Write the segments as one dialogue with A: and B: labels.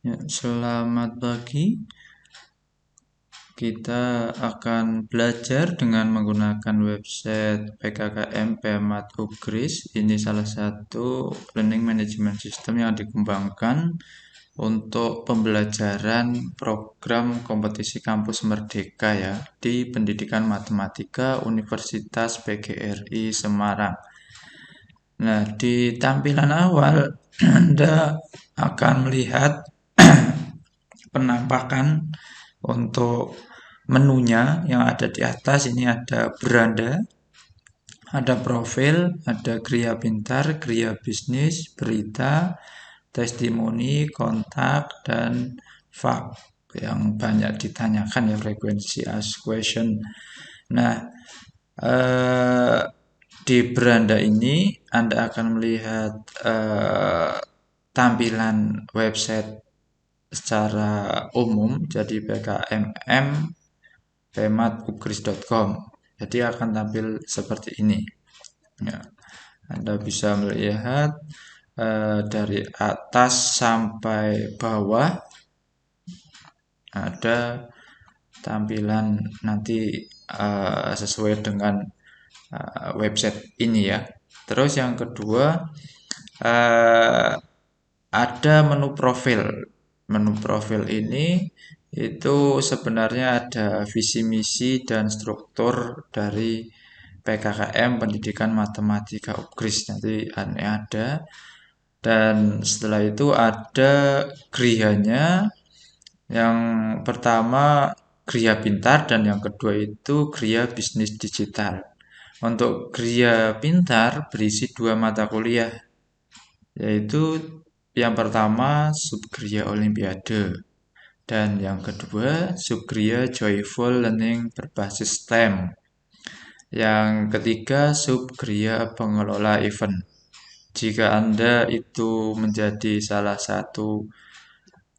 A: Ya, selamat pagi. Kita akan belajar dengan menggunakan website PKKM Pemat Upgris. Ini salah satu learning management system yang dikembangkan untuk pembelajaran program kompetisi kampus merdeka ya di Pendidikan Matematika Universitas PGRI Semarang. Nah, di tampilan awal Anda akan melihat penampakan untuk menunya yang ada di atas. Ini ada beranda, ada profil, ada Gria Pintar, Gria Bisnis, berita, testimoni, kontak, dan fak yang banyak ditanyakan ya, frekuensi ask question. Nah, di beranda ini Anda akan melihat tampilan website secara umum, jadi PKMM pematupgris.com. Jadi akan tampil seperti ini ya. Anda bisa melihat dari atas sampai bawah ada tampilan nanti sesuai dengan website ini ya. Terus yang kedua ada menu profil. Menu profil ini itu sebenarnya ada visi misi dan struktur dari PKKM Pendidikan Matematika Upgris, nanti ada. Dan setelah itu ada grihanya. Yang pertama Gria Pintar dan yang kedua itu Gria Bisnis Digital. Untuk Gria Pintar berisi 2 mata kuliah, yaitu yang pertama Subgria Olimpiade dan yang kedua Subgria Joyful Learning berbasis STEM. Yang ketiga Subgria Pengelola Event. Jika Anda itu menjadi salah satu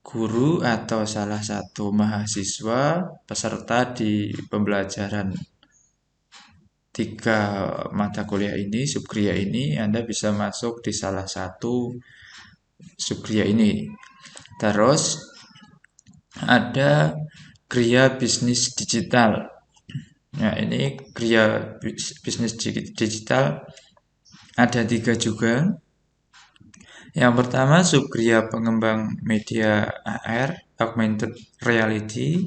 A: guru atau salah satu mahasiswa peserta di pembelajaran 3 mata kuliah ini, subgria ini, Anda bisa masuk di salah satu subgria ini. Terus ada Gria Bisnis Digital. Nah, ini Gria Bisnis Digital ada 3 juga. Yang pertama subgria pengembang media AR, Augmented Reality.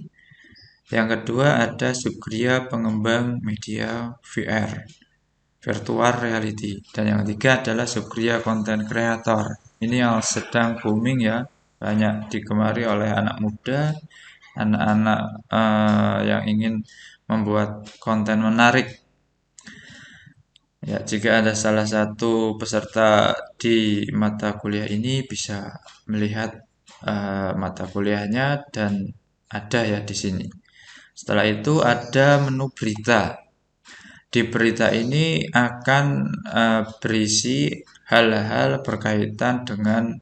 A: Yang kedua ada subgria pengembang media VR, Virtual Reality. Dan yang ketiga adalah subgria Content Creator. Ini yang sedang booming ya, banyak digemari oleh anak muda, anak-anak yang ingin membuat konten menarik. Ya, jika ada salah satu peserta di mata kuliah ini bisa melihat mata kuliahnya dan ada ya di sini. Setelah itu ada menu berita. Di berita ini akan berisi hal-hal berkaitan dengan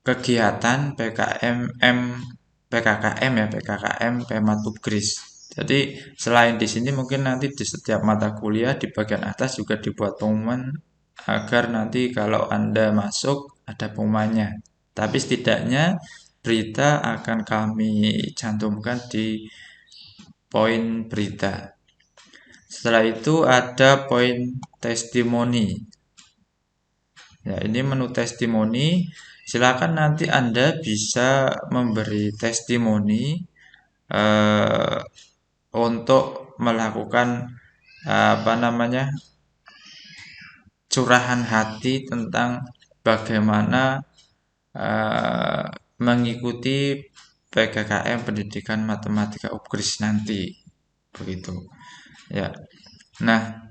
A: kegiatan PKKM ya, PKKM Pematupgris. Jadi selain di sini mungkin nanti di setiap mata kuliah di bagian atas juga dibuat pengumuman agar nanti kalau Anda masuk ada pengumumannya. Tapi setidaknya berita akan kami cantumkan di poin berita. Setelah itu ada poin testimoni. Ya, ini menu testimoni. Silakan nanti Anda bisa memberi testimoni untuk melakukan curahan hati tentang bagaimana mengikuti PKKM Pendidikan Matematika Upgris nanti, begitu ya. Nah,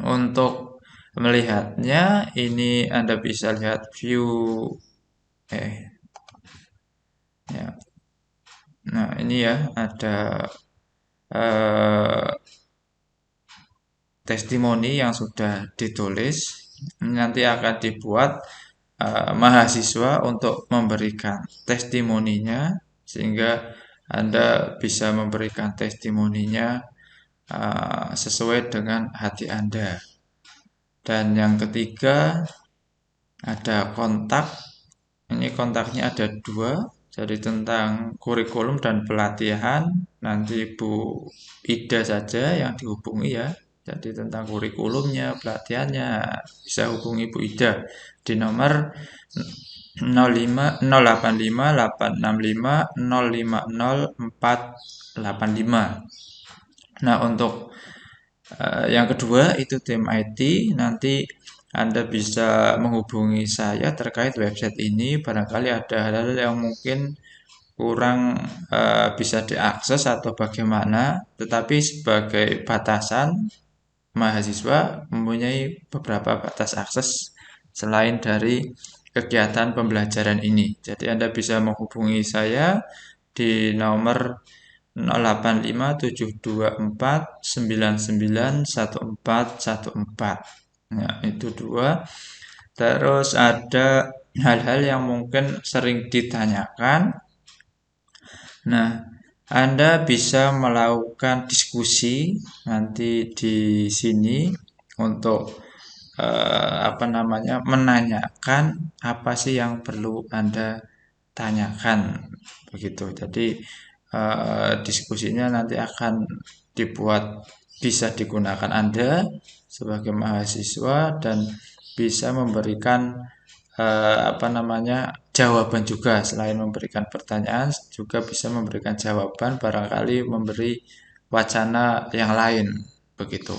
A: untuk melihatnya ini Anda bisa lihat view ya. Nah, ini ya ada testimoni yang sudah ditulis. Nanti akan dibuat mahasiswa untuk memberikan testimoninya, sehingga Anda bisa memberikan testimoninya sesuai dengan hati Anda. Dan yang ketiga ada kontak. Ini kontaknya ada 2, jadi tentang kurikulum dan pelatihan. Nanti Bu Ida saja yang dihubungi ya. Jadi tentang kurikulumnya, pelatihannya bisa hubungi Bu Ida di nomor 05 085 865 050 485. Nah, untuk yang kedua itu tim IT. Nanti Anda bisa menghubungi saya terkait website ini. Barangkali ada hal-hal yang mungkin kurang bisa diakses atau bagaimana. Tetapi sebagai batasan, mahasiswa mempunyai beberapa batas akses selain dari kegiatan pembelajaran ini. Jadi Anda bisa menghubungi saya di nomor 085724991414. Nah, itu 2. Terus ada hal-hal yang mungkin sering ditanyakan. Nah, Anda bisa melakukan diskusi nanti di sini untuk menanyakan apa sih yang perlu Anda tanyakan begitu. Jadi diskusinya nanti akan dibuat bisa digunakan Anda sebagai mahasiswa dan bisa memberikan jawaban juga. Selain memberikan pertanyaan juga bisa memberikan jawaban, barangkali memberi wacana yang lain begitu.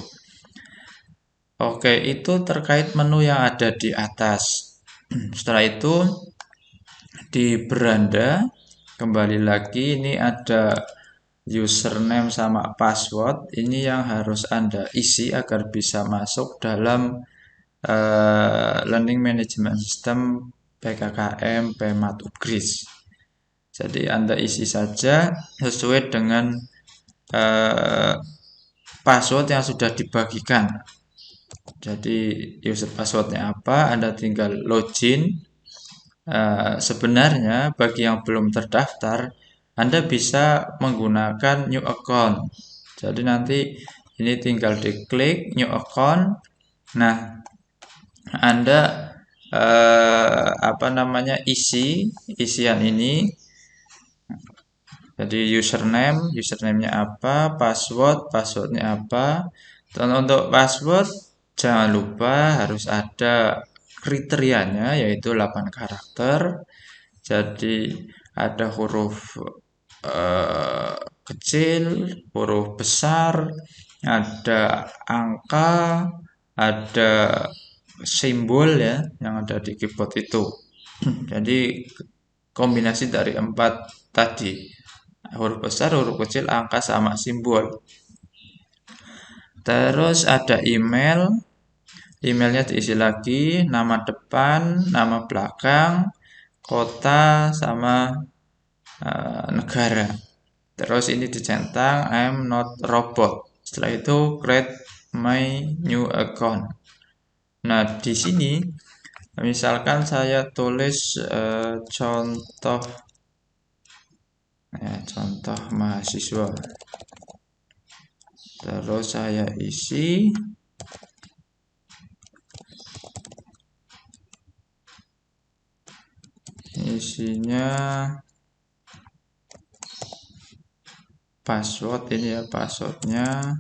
A: Oke, itu terkait menu yang ada di atas. Setelah itu di beranda kembali lagi ini ada username sama password. Ini yang harus Anda isi agar bisa masuk dalam Learning Management System PKKM PMAT Upgris. Jadi Anda isi saja sesuai dengan password yang sudah dibagikan. Jadi user passwordnya apa, Anda tinggal login. Sebenarnya bagi yang belum terdaftar, Anda bisa menggunakan new account. Jadi nanti ini tinggal diklik new account. Nah, Anda isian ini. Jadi username-nya apa, passwordnya apa. Dan untuk password jangan lupa harus ada kriterianya yaitu 8 karakter. Jadi ada huruf kecil, huruf besar, ada angka, ada simbol ya yang ada di keyboard itu. Jadi kombinasi dari 4 tadi, huruf besar, huruf kecil, angka sama simbol. Terus ada emailnya diisi lagi, nama depan, nama belakang, kota sama negara. Terus ini dicentang I'm not robot. Setelah itu create my new account. Nah, di sini misalkan saya tulis contoh mahasiswa. Terus saya isi isinya password ini ya, passwordnya.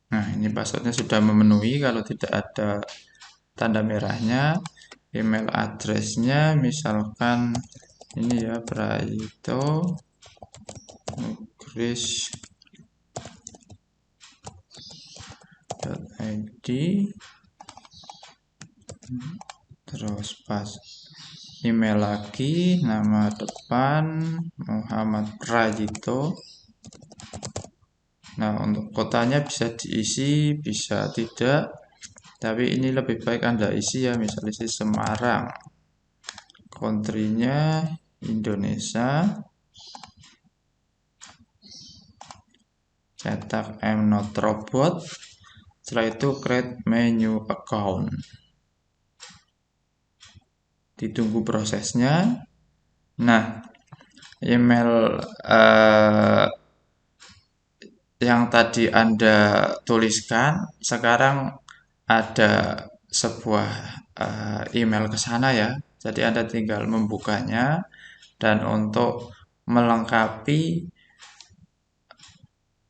A: Nah, ini passwordnya sudah memenuhi. Kalau tidak ada tanda merahnya, email addressnya misalkan ini ya, praito.ugris.id. Terus pas email lagi, nama depan Muhammad Prajito. Nah, untuk kotanya bisa diisi, bisa tidak. Tapi ini lebih baik Anda isi ya, misalnya isi Semarang. Country-nya Indonesia. Cetak I'm not robot. Setelah itu create menu account. ditunggu prosesnya. Nah, email yang tadi Anda tuliskan sekarang ada sebuah email ke sana ya. Jadi Anda tinggal membukanya dan untuk melengkapi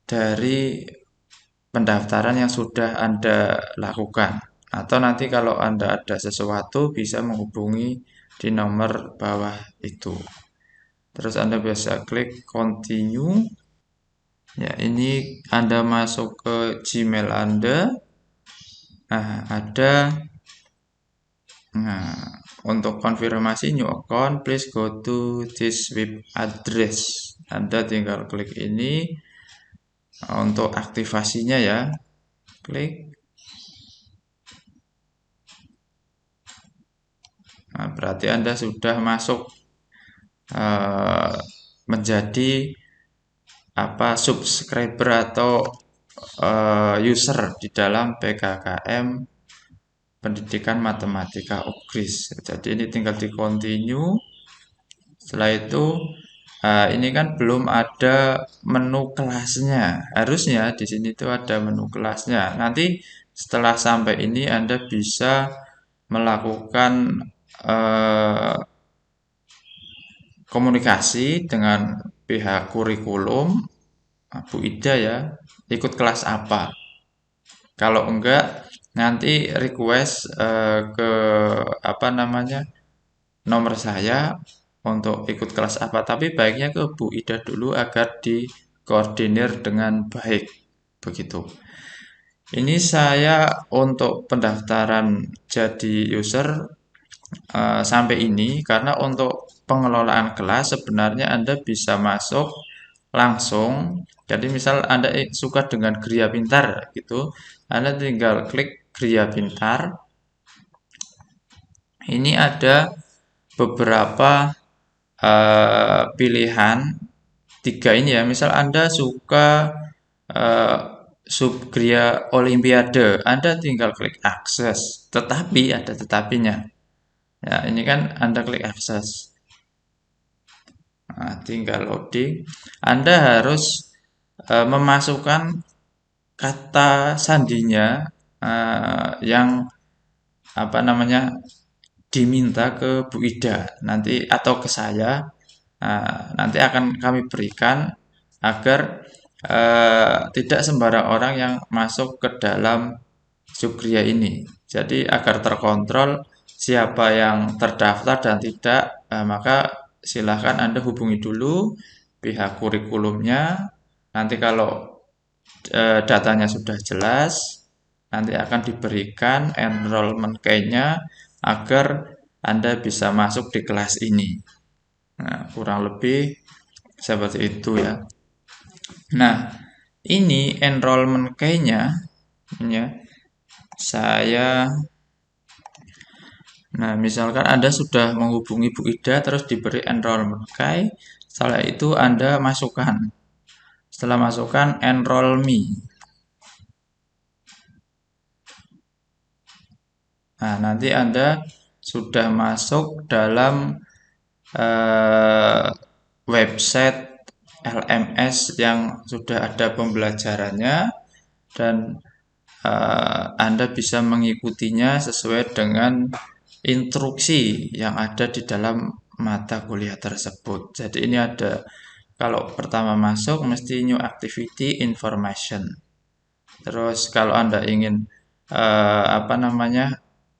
A: dari pendaftaran yang sudah Anda lakukan. Atau nanti kalau Anda ada sesuatu bisa menghubungi di nomor bawah itu. Terus Anda bisa klik continue. Ya, ini Anda masuk ke Gmail Anda. Nah, ada untuk konfirmasi new account, please go to this web address. Anda tinggal klik ini untuk aktivasinya ya. Klik. Nah, berarti Anda sudah masuk menjadi subscriber atau user di dalam PKKM Pendidikan Matematika UGRIS. Jadi ini tinggal di continue. Setelah itu ini kan belum ada menu kelasnya. Harusnya di sini tuh ada menu kelasnya. Nanti setelah sampai ini Anda bisa melakukan komunikasi dengan pihak kurikulum, Bu Ida ya, ikut kelas apa. Kalau enggak, nanti request ke nomor saya untuk ikut kelas apa. Tapi baiknya ke Bu Ida dulu agar dikoordinir dengan baik. Begitu. Ini saya untuk pendaftaran jadi user sampai ini karena untuk pengelolaan kelas sebenarnya Anda bisa masuk langsung. Jadi misal Anda suka dengan Gria Pintar gitu, Anda tinggal klik Gria Pintar. Ini ada beberapa pilihan tiga ini ya. Misal Anda suka Subgria Olimpiade, Anda tinggal klik akses. Tetapi ada tetapinya. Ya, ini kan Anda klik akses. Nah, tinggal loading. Anda harus memasukkan kata sandinya yang diminta ke Bu Ida nanti atau ke saya. Nanti akan kami berikan agar tidak sembarang orang yang masuk ke dalam Subgria ini. Jadi agar terkontrol siapa yang terdaftar dan tidak, maka silahkan Anda hubungi dulu pihak kurikulumnya. Nanti kalau datanya sudah jelas, nanti akan diberikan enrollment key-nya agar Anda bisa masuk di kelas ini. Nah, kurang lebih seperti itu ya. Nah, ini enrollment key-nya ya. Nah, misalkan Anda sudah menghubungi Bu Ida terus diberi enrollment key, setelah itu Anda masukkan. Setelah masukkan enroll me. Nah, nanti Anda sudah masuk dalam website LMS yang sudah ada pembelajarannya dan Anda bisa mengikutinya sesuai dengan instruksi yang ada di dalam mata kuliah tersebut. Jadi ini ada, kalau pertama masuk mesti new activity information. Terus kalau Anda ingin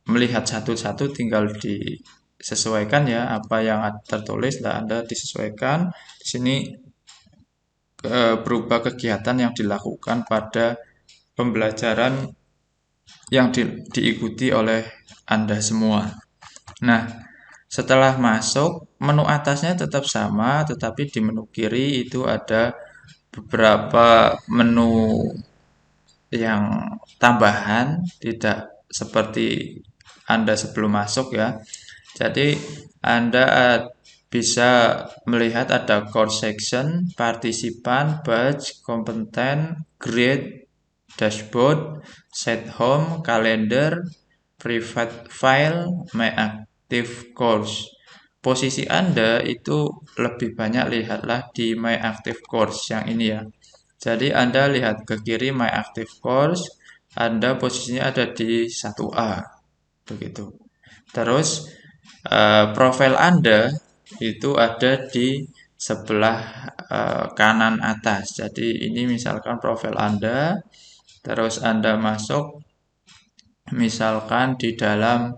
A: melihat satu-satu tinggal disesuaikan ya apa yang tertulis, lah Anda disesuaikan. Di sini berupa kegiatan yang dilakukan pada pembelajaran yang diikuti oleh Anda semua. Nah, setelah masuk, menu atasnya tetap sama, tetapi di menu kiri itu ada beberapa menu yang tambahan, tidak seperti Anda sebelum masuk ya. Jadi Anda bisa melihat ada course section, partisipan, batch, kompeten, grade, dashboard, set home, kalender, private file, my active course. Posisi Anda itu lebih banyak lihatlah di My Active Course yang ini ya. Jadi Anda lihat ke kiri My Active Course, Anda posisinya ada di 1A, begitu. Terus profil Anda itu ada di sebelah kanan atas. Jadi ini misalkan profil Anda, terus Anda masuk misalkan di dalam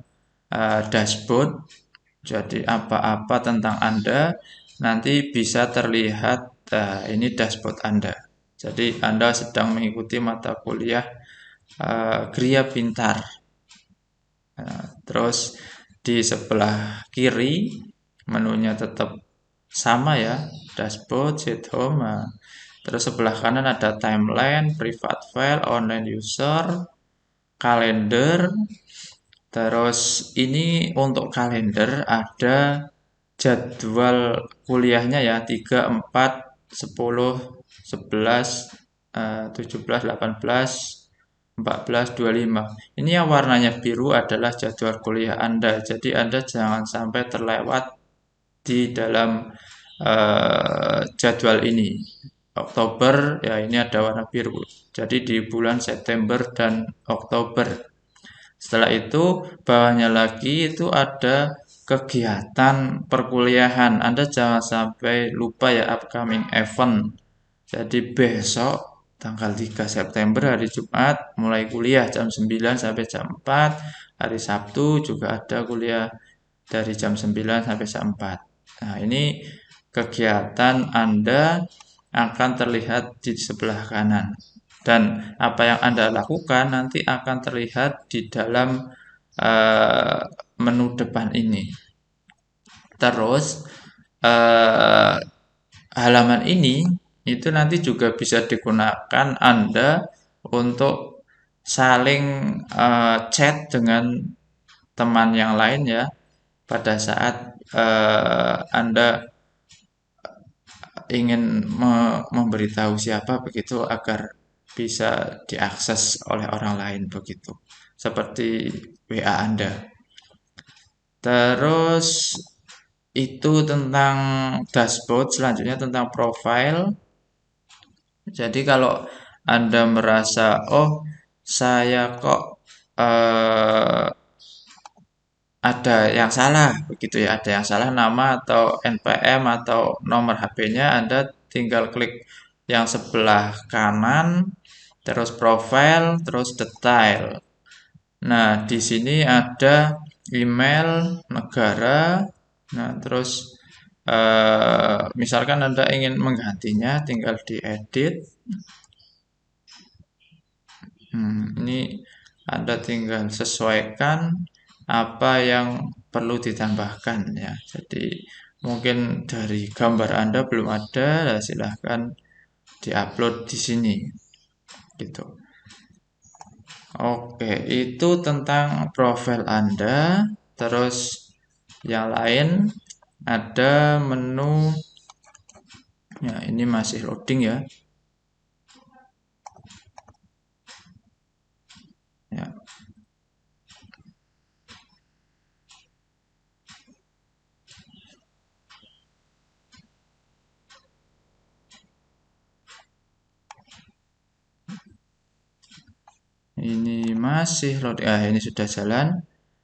A: dashboard. Jadi apa-apa tentang Anda nanti bisa terlihat ini dashboard Anda. Jadi Anda sedang mengikuti mata kuliah Kriya Pintar. Terus di sebelah kiri menunya tetap sama ya, dashboard, set home. Terus sebelah kanan ada timeline, private file, online user, kalender. Terus ini untuk kalender ada jadwal kuliahnya ya 3, 4, 10, 11, 17, 18, 14, 25. Ini yang warnanya biru adalah jadwal kuliah Anda. Jadi Anda jangan sampai terlewat di dalam jadwal ini. Oktober ya ini ada warna biru. Jadi di bulan September dan Oktober. Setelah itu bawahnya lagi itu ada kegiatan perkuliahan. Anda jangan sampai lupa ya upcoming event. Jadi besok tanggal 3 September hari Jumat mulai kuliah jam 9 sampai jam 4. Hari Sabtu juga ada kuliah dari jam 9 sampai jam 4. Nah, ini kegiatan Anda akan terlihat di sebelah kanan. Dan apa yang Anda lakukan nanti akan terlihat di dalam menu depan ini. Terus halaman ini itu nanti juga bisa digunakan Anda untuk saling chat dengan teman yang lain ya pada saat Anda ingin memberitahu siapa begitu agar bisa diakses oleh orang lain begitu. Seperti WA Anda. Terus itu tentang dashboard, selanjutnya tentang profile. Jadi kalau Anda merasa, oh saya kok ada yang salah begitu ya, ada yang salah nama atau NPM atau nomor HP-nya, Anda tinggal klik yang sebelah kanan, terus profile, terus detail. Nah, di sini ada email negara. Nah, terus misalkan Anda ingin menggantinya, tinggal diedit. Ini Anda tinggal sesuaikan apa yang perlu ditambahkan ya. Jadi mungkin dari gambar Anda belum ada, silahkan diupload di sini. Gitu. Oke, itu tentang profil Anda. Terus yang lain ada menu. Ya, ini masih loading ya. Ya. Ini masih loading. Ini sudah jalan.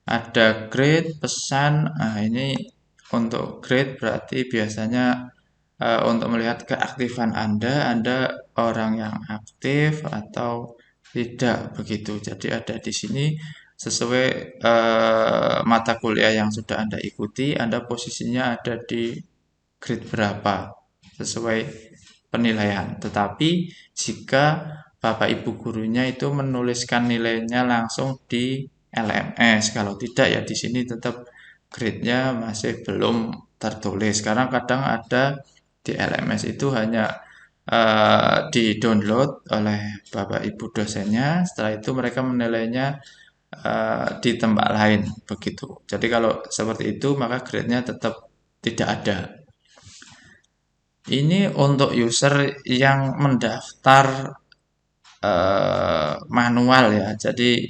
A: Ada grade, pesan. Ini untuk grade berarti biasanya untuk melihat keaktifan Anda orang yang aktif atau tidak begitu. Jadi ada di sini sesuai mata kuliah yang sudah Anda ikuti, Anda posisinya ada di grade berapa sesuai penilaian. Tetapi jika Bapak Ibu gurunya itu menuliskan nilainya langsung di LMS, kalau tidak ya di sini tetap grade-nya masih belum tertulis. Karena kadang ada di LMS itu hanya di-download oleh Bapak Ibu dosennya, setelah itu mereka menilainya di tempat lain begitu. Jadi kalau seperti itu maka grade-nya tetap tidak ada. Ini untuk user yang mendaftar manual ya, jadi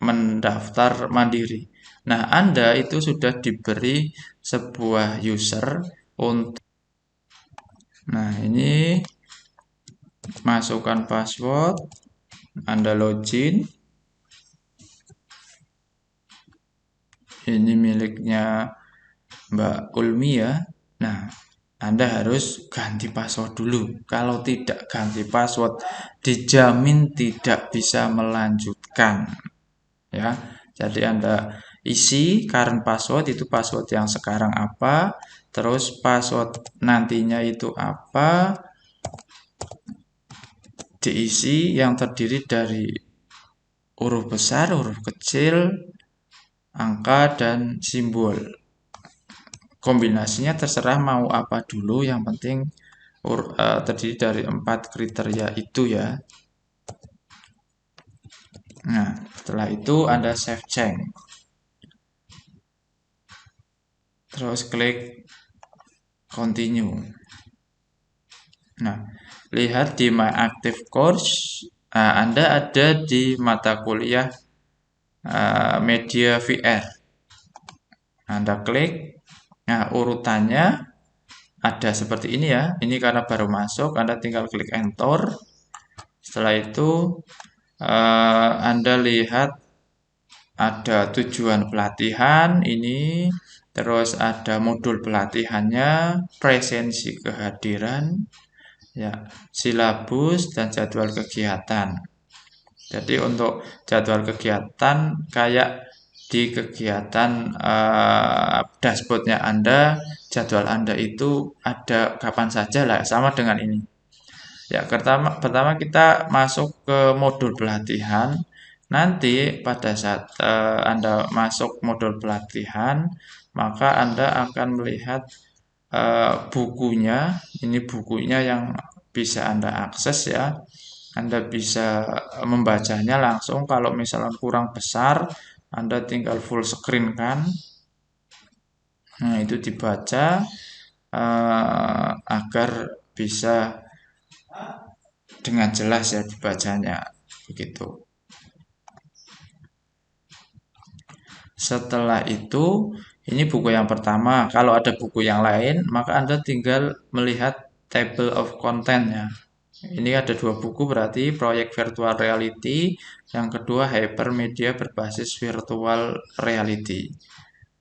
A: mendaftar mandiri. Nah, Anda itu sudah diberi sebuah user untuk. Nah, ini masukkan password, Anda login. Ini miliknya Mbak Ulmi ya. Nah, Anda harus ganti password dulu. Kalau tidak ganti password, dijamin tidak bisa melanjutkan. Ya, jadi Anda isi current password, itu password yang sekarang apa, terus password nantinya itu apa, diisi yang terdiri dari huruf besar, huruf kecil, angka, dan simbol. Kombinasinya terserah mau apa dulu, yang penting terdiri dari 4 kriteria itu ya. Nah, setelah itu Anda save change. Terus klik continue. Nah, lihat di My Active Course, Anda ada di mata kuliah Media VR. Anda klik. Nah, urutannya ada seperti ini ya. Ini karena baru masuk, Anda tinggal klik enter. Setelah itu Anda lihat ada tujuan pelatihan ini, terus ada modul pelatihannya, presensi kehadiran, ya, silabus, dan jadwal kegiatan. Jadi untuk jadwal kegiatan kayak di kegiatan dashboardnya Anda, jadwal Anda itu ada kapan saja lah, sama dengan ini. Ya, pertama kita masuk ke modul pelatihan. Nanti pada saat Anda masuk modul pelatihan, maka Anda akan melihat bukunya. Ini bukunya yang bisa Anda akses ya. Anda bisa membacanya langsung. Kalau misalnya kurang besar, Anda tinggal full screen kan. Nah, itu dibaca agar bisa dengan jelas ya dibacanya. Begitu. Setelah itu, ini buku yang pertama. Kalau ada buku yang lain, maka Anda tinggal melihat table of content-nya. Ini ada 2 buku, berarti proyek virtual reality, yang kedua hypermedia berbasis virtual reality.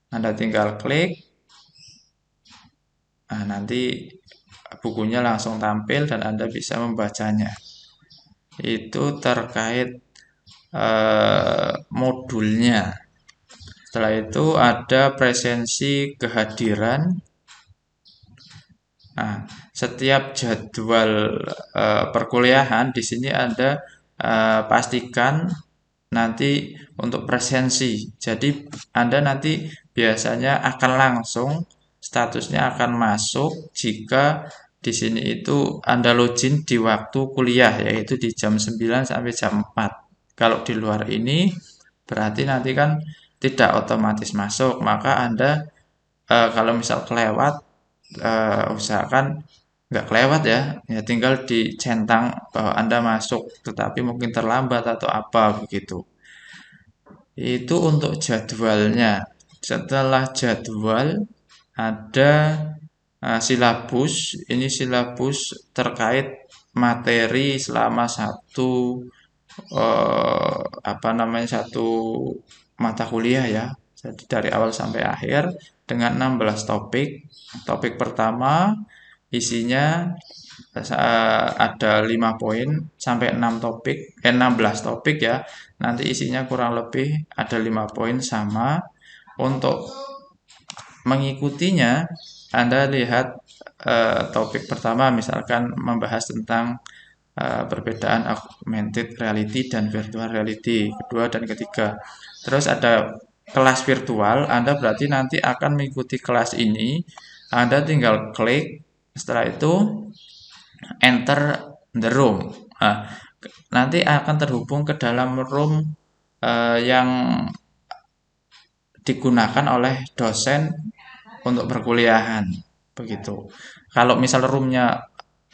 A: Anda tinggal klik. Nah, nanti bukunya langsung tampil dan Anda bisa membacanya. Itu terkait modulnya. Setelah itu ada presensi kehadiran. Nah, setiap jadwal perkuliahan di sini Anda pastikan nanti untuk presensi. Jadi Anda nanti biasanya akan langsung statusnya akan masuk jika di sini itu Anda login di waktu kuliah, yaitu di jam 9 sampai jam 4. Kalau di luar ini berarti nanti kan tidak otomatis masuk, maka Anda kalau misal kelewat, usahakan nggak kelewat ya, ya tinggal dicentang bahwa Anda masuk, tetapi mungkin terlambat atau apa begitu. Itu untuk jadwalnya. Setelah jadwal ada silabus. Ini silabus terkait materi selama satu mata kuliah ya. Jadi dari awal sampai akhir dengan 16 topik. Topik pertama isinya ada 5 poin sampai 16 topik ya. Nanti isinya kurang lebih ada 5 poin sama. Untuk mengikutinya, Anda lihat topik pertama misalkan membahas tentang perbedaan augmented reality dan virtual reality, kedua dan ketiga. Terus ada kelas virtual, Anda berarti nanti akan mengikuti kelas ini. Anda tinggal klik, setelah itu enter the room. Nah, nanti akan terhubung ke dalam room yang digunakan oleh dosen untuk perkuliahan. Begitu. Kalau misal roomnya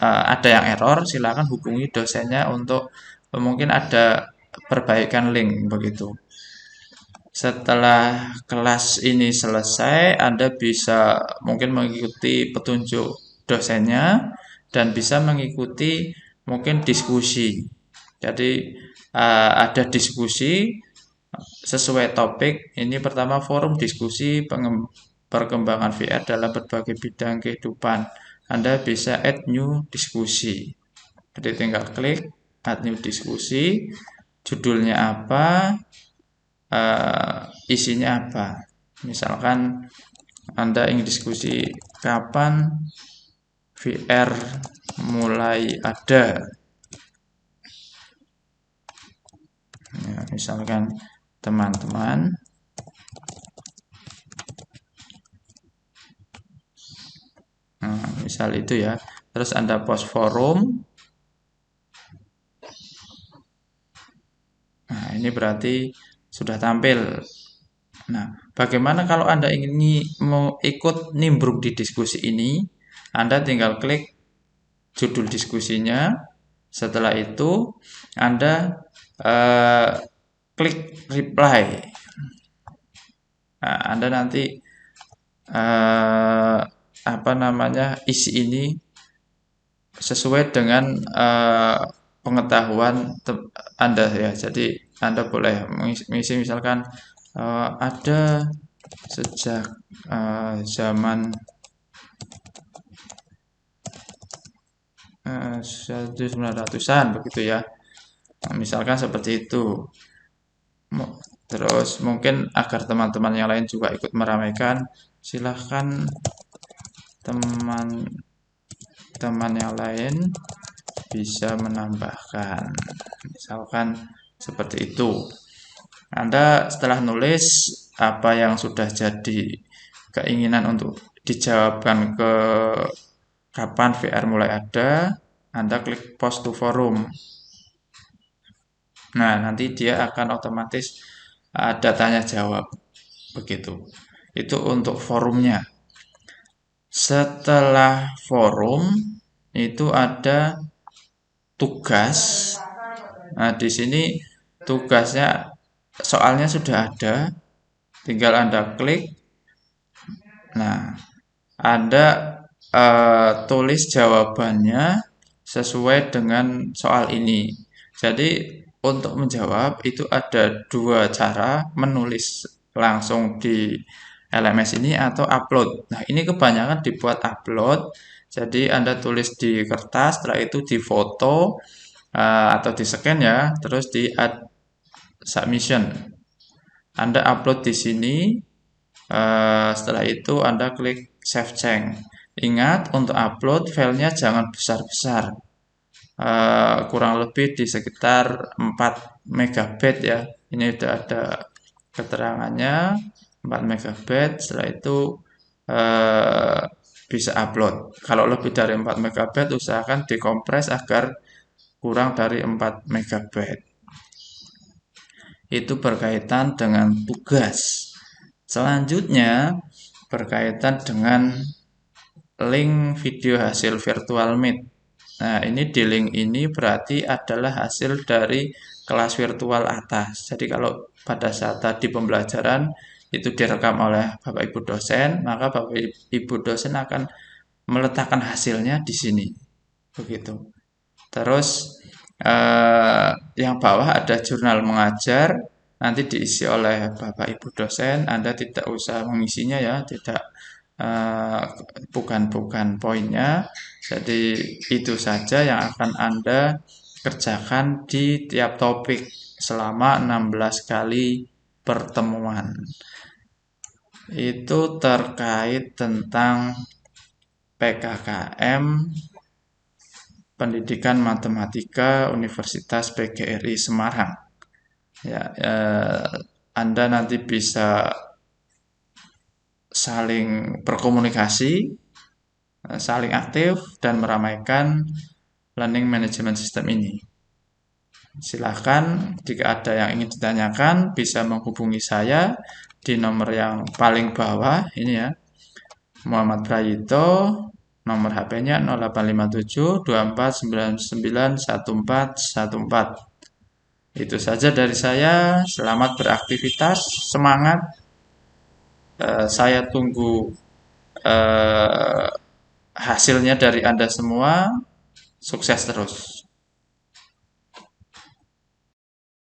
A: ada yang error, silakan hubungi dosennya untuk mungkin ada perbaikan link begitu. Setelah kelas ini selesai, Anda bisa mungkin mengikuti petunjuk dosennya dan bisa mengikuti mungkin diskusi. Jadi ada diskusi sesuai topik. Ini pertama forum diskusi perkembangan VR dalam berbagai bidang kehidupan. Anda bisa add new diskusi. Jadi tinggal klik add new diskusi, judulnya apa, isinya apa. Misalkan Anda ingin diskusi kapan VR mulai ada. Ya, misalkan teman-teman, nah, misal itu ya. Terus Anda post forum. Nah, ini berarti sudah tampil. Nah, bagaimana kalau Anda ingin mau ikut nimbrung di diskusi ini? Anda tinggal klik judul diskusinya. Setelah itu, Anda klik reply. Nah, Anda nanti isi ini sesuai dengan pengetahuan Anda ya. Jadi Anda boleh mengisi misalkan ada sejak zaman 1900-an begitu ya. Nah, misalkan seperti itu. Terus mungkin agar teman-teman yang lain juga ikut meramaikan, silahkan teman-teman yang lain bisa menambahkan. Misalkan seperti itu. Anda setelah nulis apa yang sudah jadi keinginan untuk dijawabkan ke kapan VR mulai ada, Anda klik post to forum. Nah, nanti dia akan otomatis ada tanya jawab. Begitu. Itu untuk forumnya. Setelah forum itu ada tugas. Nah, di sini tugasnya soalnya sudah ada. Tinggal Anda klik. Nah, Anda tulis jawabannya sesuai dengan soal ini. Jadi untuk menjawab itu ada dua cara, menulis langsung di LMS ini atau upload. Nah, ini kebanyakan dibuat upload. Jadi Anda tulis di kertas, setelah itu difoto atau di scan ya, terus di add submission. Anda upload di sini. Setelah itu Anda klik save change. Ingat untuk upload filenya jangan besar-besar. Kurang lebih di sekitar 4 MB ya. Ini sudah ada keterangannya 4 MB. Setelah itu bisa upload. Kalau lebih dari 4 MB usahakan dikompres agar kurang dari 4 MB. Itu berkaitan dengan tugas. Selanjutnya berkaitan dengan link video hasil virtual meet. Nah, ini di link ini berarti adalah hasil dari kelas virtual atas. Jadi kalau pada saat tadi pembelajaran itu direkam oleh Bapak Ibu dosen, maka Bapak Ibu dosen akan meletakkan hasilnya di sini. Begitu. Terus yang bawah ada jurnal mengajar, nanti diisi oleh Bapak Ibu dosen. Anda tidak usah mengisinya ya, tidak bukan poinnya. Jadi itu saja yang akan Anda kerjakan di tiap topik selama 16 kali pertemuan. Itu terkait tentang PKKM Pendidikan Matematika Universitas PGRI Semarang. Ya, Anda nanti bisa saling berkomunikasi, saling aktif dan meramaikan learning management system ini. Silahkan jika ada yang ingin ditanyakan bisa menghubungi saya di nomor yang paling bawah ini ya. Muhammad Prayito, nomor HP-nya 0857 2499 1414. Itu saja dari saya. Selamat beraktivitas, semangat. Saya tunggu eh, hasilnya dari Anda semua. Sukses terus.